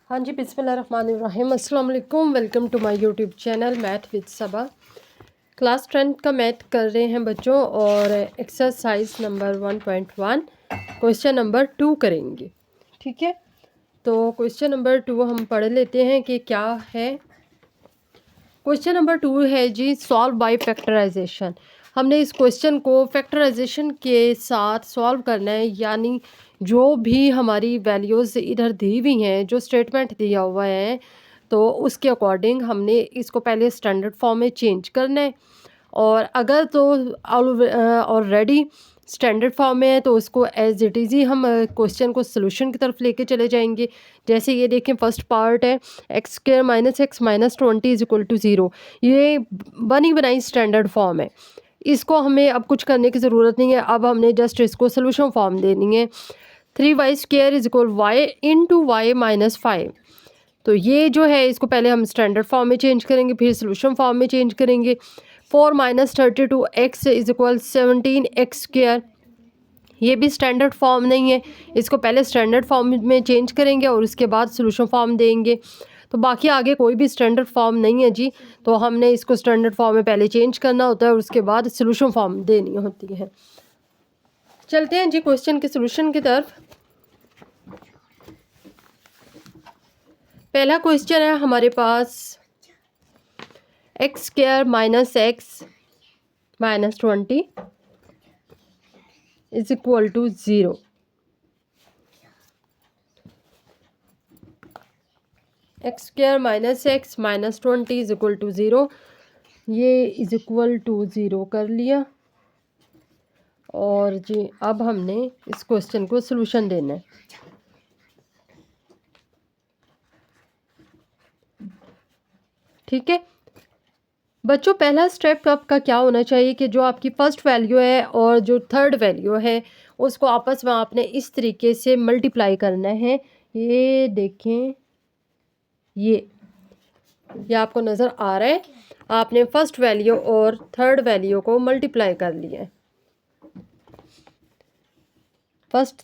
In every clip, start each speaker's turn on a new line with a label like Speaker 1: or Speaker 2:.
Speaker 1: हाँ जी, बिस्मिल्लाहिर्रहमानिर्रहीम। अस्सलाम वालेकुम। Welcome to my YouTube channel math with Saba. Class 10 का मैथ कर रहे हैं बच्चों और एक्सरसाइज नंबर 1.1 क्वेश्चन नंबर 2 करेंगे। ठीक है, तो क्वेश्चन नंबर 2 हम पढ़ लेते हैं कि क्या है। क्वेश्चन नंबर 2 है जी, सॉल्व बाय फैक्टराइजेशन। हमने इस क्वेश्चन को फैक्टराइजेशन के साथ सॉल्व करना है, यानी जो भी हमारी वैल्यूज़ इधर दी हुई हैं, जो स्टेटमेंट दिया हुआ है, तो उसके अकॉर्डिंग हमने इसको पहले स्टैंडर्ड फॉर्म में चेंज करना है। और अगर तो ऑलरेडी स्टैंडर्ड फॉर्म में है तो उसको एज इट इज़ ही हम क्वेश्चन को सोल्यूशन की तरफ लेके चले जाएंगे। जैसे ये देखें, फर्स्ट पार्ट है x square minus x minus 20 is equal to 0। ये बनी बनाई स्टैंडर्ड फॉर्म है, इसको हमें अब कुछ करने की ज़रूरत नहीं है। अब हमने जस्ट इसको सोल्यूशन फॉर्म देनी है। 3y square is equal y into y minus 5। तो ये जो है इसको पहले हम स्टैंडर्ड फॉर्म में चेंज करेंगे, फिर सोल्यूशन फॉर्म में चेंज करेंगे। 4 minus 32 x is equal 17 x square. ये भी स्टैंडर्ड फॉर्म नहीं है, इसको पहले स्टैंडर्ड फॉर्म में चेंज करेंगे और उसके बाद सोल्यूशन फॉर्म देंगे। तो बाकी आगे कोई भी स्टैंडर्ड फॉर्म नहीं है जी, तो हमने इसको स्टैंडर्ड फॉर्म में पहले चेंज करना होता है और उसके बाद सोल्यूशन फॉर्म देनी होती है। चलते हैं जी क्वेश्चन के सोल्यूशन की तरफ। पहला क्वेश्चन है हमारे पास, x square minus x minus 20 is equal to 0। X square minus x minus 20 is equal to 0। ये इज इक्वल टू 0 कर लिया और जी अब हमने इस क्वेश्चन को सोल्यूशन देना है। ठीक है बच्चों, पहला स्टेप आपका क्या होना चाहिए कि जो आपकी फर्स्ट वैल्यू है और जो थर्ड वैल्यू है उसको आपस में आपने इस तरीके से मल्टीप्लाई करना है। ये देखें, ये आपको नज़र आ रहा है। आपने फर्स्ट वैल्यू और थर्ड वैल्यू को मल्टीप्लाई कर लिया है।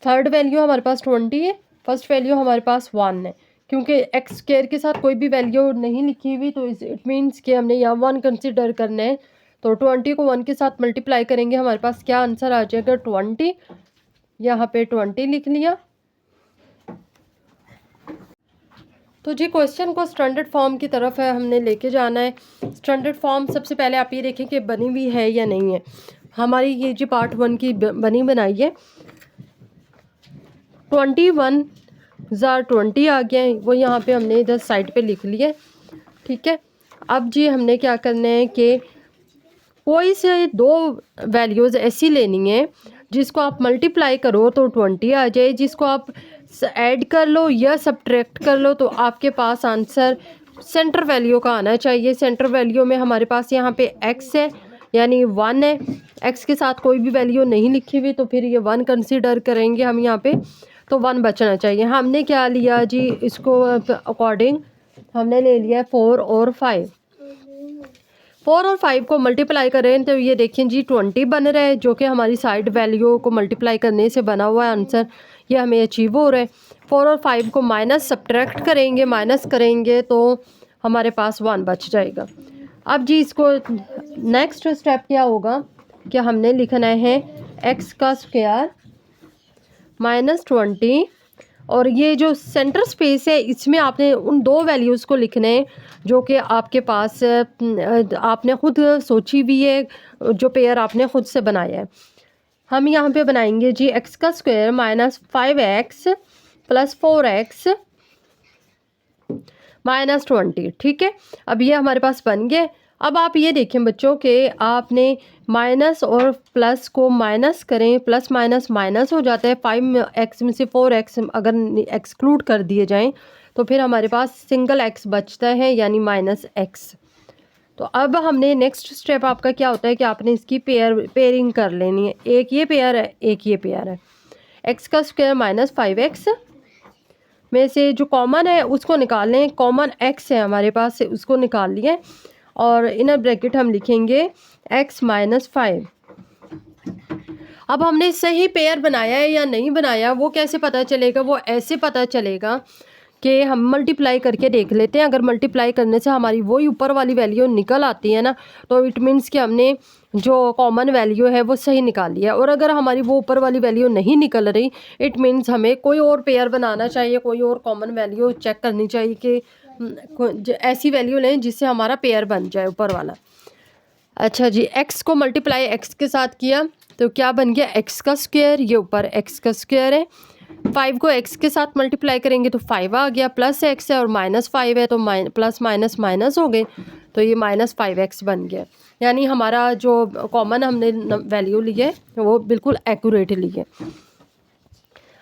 Speaker 1: थर्ड वैल्यू हमारे पास 20 है, फर्स्ट वैल्यू हमारे पास 1 है। क्योंकि एक्स स्क्वायर के साथ कोई भी वैल्यू नहीं लिखी हुई तो इट मीन्स कि हमने यहाँ 1 कंसिडर करना है। तो 20 को 1 के साथ मल्टीप्लाई करेंगे, हमारे पास क्या आंसर आ जाएगा 20। यहाँ पे 20 लिख लिया। तो जी क्वेश्चन को स्टैंडर्ड फॉर्म की तरफ है हमने लेके जाना है। स्टैंडर्ड फॉर्म सबसे पहले आप ये देखें कि बनी हुई है या नहीं है। हमारी ये जी पार्ट 1 की बनी बनाई है। 21 ज़ार 20 आ गया है, वो यहाँ पे हमने इधर साइड पे लिख लिया। ठीक है, अब जी हमने क्या करना है कि कोई से दो वैल्यूज़ ऐसी लेनी है जिसको आप मल्टीप्लाई करो तो 20 आ जाए, जिसको आप ऐड कर लो या सब्ट्रैक्ट कर लो तो आपके पास आंसर सेंटर वैल्यू का आना चाहिए। सेंटर वैल्यू में हमारे पास यहाँ पे x है यानी 1 है। x के साथ कोई भी वैल्यू नहीं लिखी हुई तो फिर ये 1 कंसीडर करेंगे हम यहाँ पे, तो 1 बचना चाहिए। हमने क्या लिया जी, इसको अकॉर्डिंग हमने ले लिया 4 और 5। 4 और 5 को मल्टीप्लाई करें तो ये देखें जी 20 बन रहा है, जो कि हमारी साइड वैल्यू को मल्टीप्लाई करने से बना हुआ है आंसर। ये हमें अचीव हो रहा है। 4 और 5 को माइनस सब्ट्रैक्ट करेंगे, माइनस करेंगे तो हमारे पास 1 बच जाएगा। अब जी इसको नेक्स्ट स्टेप क्या होगा कि हमने लिखना है एक्स का स्क्वायर माइनस 20 और ये जो सेंटर स्पेस है इसमें आपने उन दो वैल्यूज़ को लिखना है जो कि आपके पास आपने खुद सोची हुई है, जो पेयर आपने खुद से बनाया है। हम यहाँ पे बनाएंगे जी एक्स का square minus 5x plus 4x minus 20। ठीक है, अब ये हमारे पास बन गए। अब आप ये देखें बच्चों के आपने माइनस और प्लस को माइनस करें, प्लस माइनस माइनस हो जाता है। 5x में से 4x अगर एक्सक्लूड कर दिए जाएं तो फिर हमारे पास सिंगल x बचता है यानी माइनस x। तो अब हमने नेक्स्ट स्टेप आपका क्या होता है कि आपने इसकी पेयरिंग कर लेनी है। एक ये पेयर है, एक ये पेयर है। एक्स का स्क्वायर माइनस 5x में से जो कॉमन है उसको निकाल लें। कॉमन x है हमारे पास से, उसको निकाल लिए और इनर ब्रैकेट हम लिखेंगे x माइनस 5। अब हमने सही पेयर बनाया है या नहीं बनाया वो कैसे पता चलेगा? वो ऐसे पता चलेगा कि हम मल्टीप्लाई करके देख लेते हैं। अगर मल्टीप्लाई करने से हमारी वही ऊपर वाली वैल्यू निकल आती है ना, तो इट मीन्स कि हमने जो कॉमन वैल्यू है वो सही निकाल लिया। और अगर हमारी वो ऊपर वाली वैल्यू नहीं निकल रही, इट मीन्स हमें कोई और पेयर बनाना चाहिए, कोई और कॉमन वैल्यू चेक करनी चाहिए कि ऐसी वैल्यू लें जिससे हमारा पेयर बन जाए ऊपर वाला। अच्छा जी, x को मल्टीप्लाई x के साथ किया तो क्या बन गया, x का स्क्वायर, ये ऊपर x का स्क्वायर है। 5 को x के साथ मल्टीप्लाई करेंगे तो 5 आ गया, प्लस x है और -5 है तो प्लस माइनस माइनस हो गए, तो ये -5x बन गया। यानी हमारा जो कॉमन हमने वैल्यू ली है वो बिल्कुल एक्यूरेट ली है।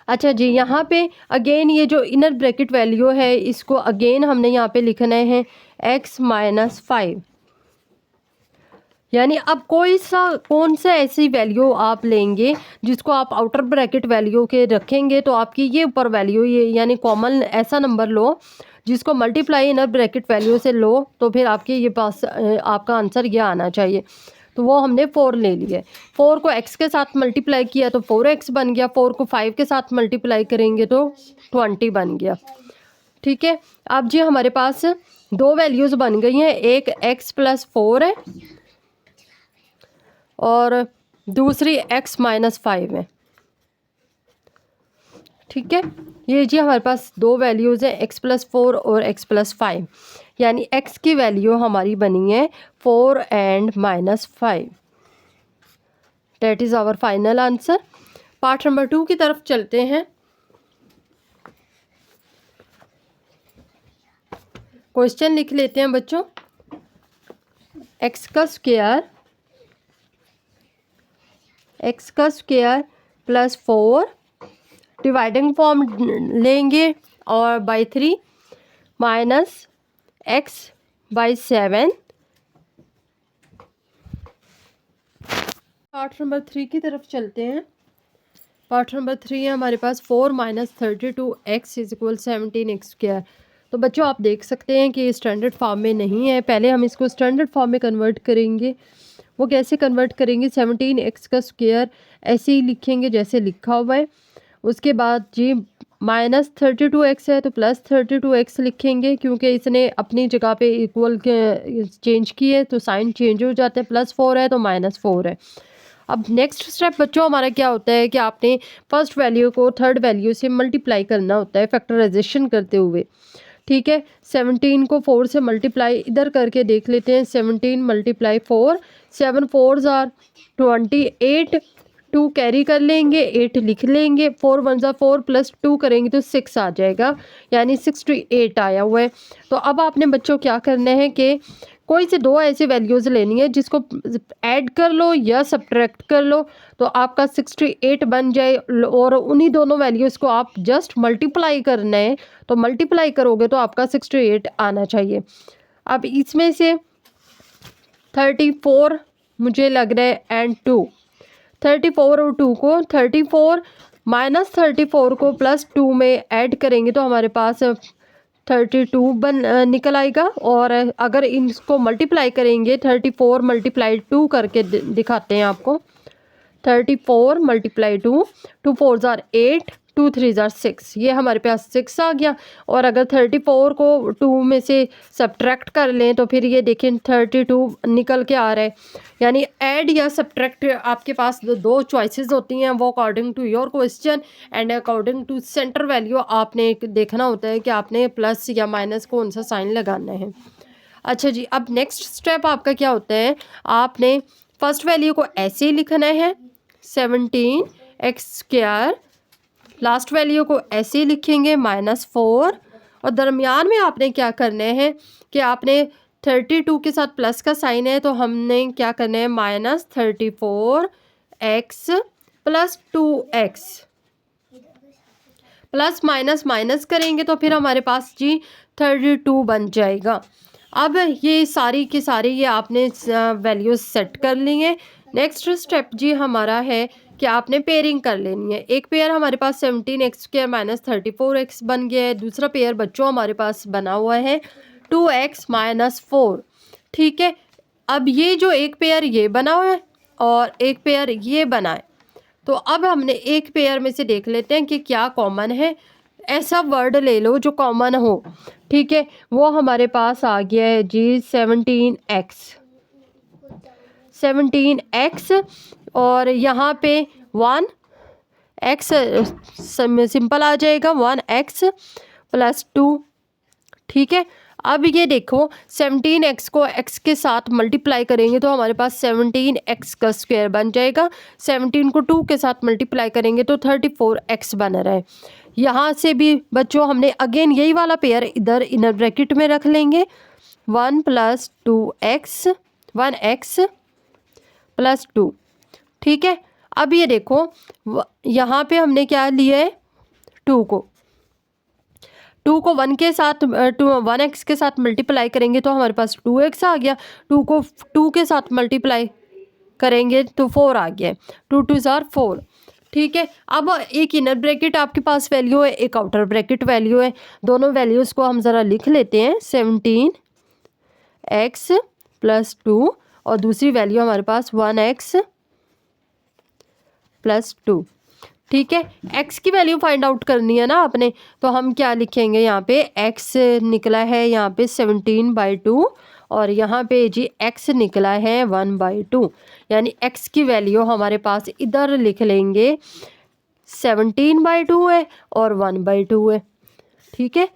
Speaker 1: अच्छा जी, यहाँ पे अगेन ये जो इनर ब्रैकेट वैल्यू है इसको अगेन हमने यहाँ पे लिखना है x - 5। यानी अब कौन सा ऐसी वैल्यू आप लेंगे जिसको आप आउटर ब्रैकेट वैल्यू के रखेंगे तो आपकी ये ऊपर वैल्यू, ये यानी कॉमन ऐसा नंबर लो जिसको मल्टीप्लाई इनर ब्रैकेट वैल्यू से लो, तो फिर आपके ये पास आपका आंसर ये आना चाहिए। तो वो हमने 4 ले लिए। 4 को x के साथ मल्टीप्लाई किया तो 4x बन गया, 4 को 5 के साथ मल्टीप्लाई करेंगे तो 20 बन गया। ठीक है, अब जी हमारे पास दो वैल्यूज़ बन गई हैं, एक x + 4 है और दूसरी x - 5 है। ठीक है, ये जी हमारे पास दो वैल्यूज़ हैं, x + 4 और x + 5। यानी x की वैल्यू हमारी बनी है 4 and -5। That is our final answer. Part number 2 की तरफ चलते हैं। क्वेश्चन लिख लेते हैं बच्चों। x का स्क्वायर + 4 डिवाइडिंग फॉर्म लेंगे और बाई 3 -x/7। पार्ट नंबर 3 की तरफ चलते हैं। पार्ट नंबर 3 है हमारे पास 4 - 32x = 17x²। तो बच्चों आप देख सकते हैं कि ये स्टैंडर्ड फॉर्म में नहीं है। पहले हम इसको स्टैंडर्ड फॉर्म में कन्वर्ट करेंगे। वो कैसे कन्वर्ट करेंगे, 17x का स्क्वायर ऐसे ही लिखेंगे जैसे लिखा हुआ है। उसके बाद जी -32x है तो +32x लिखेंगे, क्योंकि इसने अपनी जगह पे इक्वल चेंज किए तो साइन चेंज हो जाता है। +4 है तो -4 है। अब नेक्स्ट स्टेप बच्चों हमारा क्या होता है कि आपने फर्स्ट वैल्यू को थर्ड वैल्यू से मल्टीप्लाई करना होता है फैक्टराइजेशन करते हुए। ठीक है, 17 को 4 से मल्टीप्लाई इधर करके देख लेते हैं। 17 × 4, 7 4s are 28, 2 कैरी कर लेंगे, 8 लिख लेंगे, 4 1s are 4 + 2 करेंगे तो 6 आ जाएगा, यानी 68 आया हुआ है। तो अब आपने बच्चों क्या करना है कि कोई से दो ऐसी वैल्यूज़ लेनी है जिसको ऐड कर लो या सब्ट्रैक्ट कर लो तो आपका 68 बन जाए, और उन्हीं दोनों वैल्यूज़ को आप जस्ट मल्टीप्लाई करना है। तो मल्टीप्लाई करोगे तो आपका 68 आना चाहिए। अब इसमें से 34 मुझे लग रहा है एंड 2, 34 और 2 को 34 - 34 को +2 में ऐड करेंगे तो हमारे पास 32 निकल आएगा। और अगर इसको मल्टीप्लाई करेंगे 34 × 2 करके दिखाते हैं आपको। 34 × 2, 2 4s are 8, 2 3s are 6, ये हमारे पास 6 आ गया। और अगर 34 को 2 में से सब्ट्रैक्ट कर लें तो फिर ये देखें 32 निकल के आ रहा है। यानी ऐड या सब्ट्रैक्ट आपके पास दो चॉइसेस होती हैं, वो according to your question and according to center value आपने देखना होता है कि आपने प्लस या माइनस कौन सा साइन लगाना है। अच्छा जी, अब नेक्स्ट स्टेप आपका क्या होता है, आपने फर्स्ट वैल्यू को ऐसे ही लिखना है 17x², लास्ट वैल्यू को ऐसे ही लिखेंगे -4, और दरमियान में आपने क्या करना है कि आपने 32 के साथ प्लस का साइन है तो हमने क्या करना है -34x + 2x, plus minus minus करेंगे तो फिर हमारे पास जी 32 बन जाएगा। अब ये सारी की सारी ये आपने वैल्यूज सेट कर ली हैं। नेक्स्ट स्टेप जी हमारा है कि आपने पेयरिंग कर लेनी है। एक पेयर हमारे पास 17x² - 34x बन गया है। दूसरा पेयर बच्चों हमारे पास बना हुआ है 2x - 4। ठीक है, अब ये जो एक पेयर ये बना हुआ है और एक पेयर ये बना है, तो अब हमने एक पेयर में से देख लेते हैं कि क्या कॉमन है। ऐसा वर्ड ले लो जो कॉमन हो, ठीक है। वो हमारे पास आ गया है जी 17x और यहाँ पे 1x सिंपल आ जाएगा, 1x + 2, ठीक है। अब ये देखो 17x को x के साथ मल्टीप्लाई करेंगे तो हमारे पास 17x का स्क्वायर बन जाएगा। 17 को 2 के साथ मल्टीप्लाई करेंगे तो 34x बन रहा है। यहाँ से भी बच्चों हमने अगेन यही वाला पेयर इधर इनर ब्रैकेट में रख लेंगे, 1 + 2x 1x + 2, ठीक है। अब ये देखो यहाँ पे हमने क्या लिया है, 2 को 1 के साथ 1x के साथ मल्टीप्लाई करेंगे तो हमारे पास 2x आ गया। 2 को 2 के साथ मल्टीप्लाई करेंगे तो 4 आ गया, 2 × 2 = 4, ठीक है। अब एक इनर ब्रैकेट आपके पास वैल्यू है, एक आउटर ब्रैकेट वैल्यू है। दोनों वैल्यूज़ को हम ज़रा लिख लेते हैं, 17x + 2 और दूसरी वैल्यू हमारे पास 1x + 2, ठीक है। x की वैल्यू फाइंड आउट करनी है ना आपने, तो हम क्या लिखेंगे, यहाँ पे x निकला है यहाँ पे 17/2 और यहाँ पे जी x निकला है 1/2, यानी x की वैल्यू हमारे पास इधर लिख लेंगे 17/2 है और 1/2 है, ठीक है।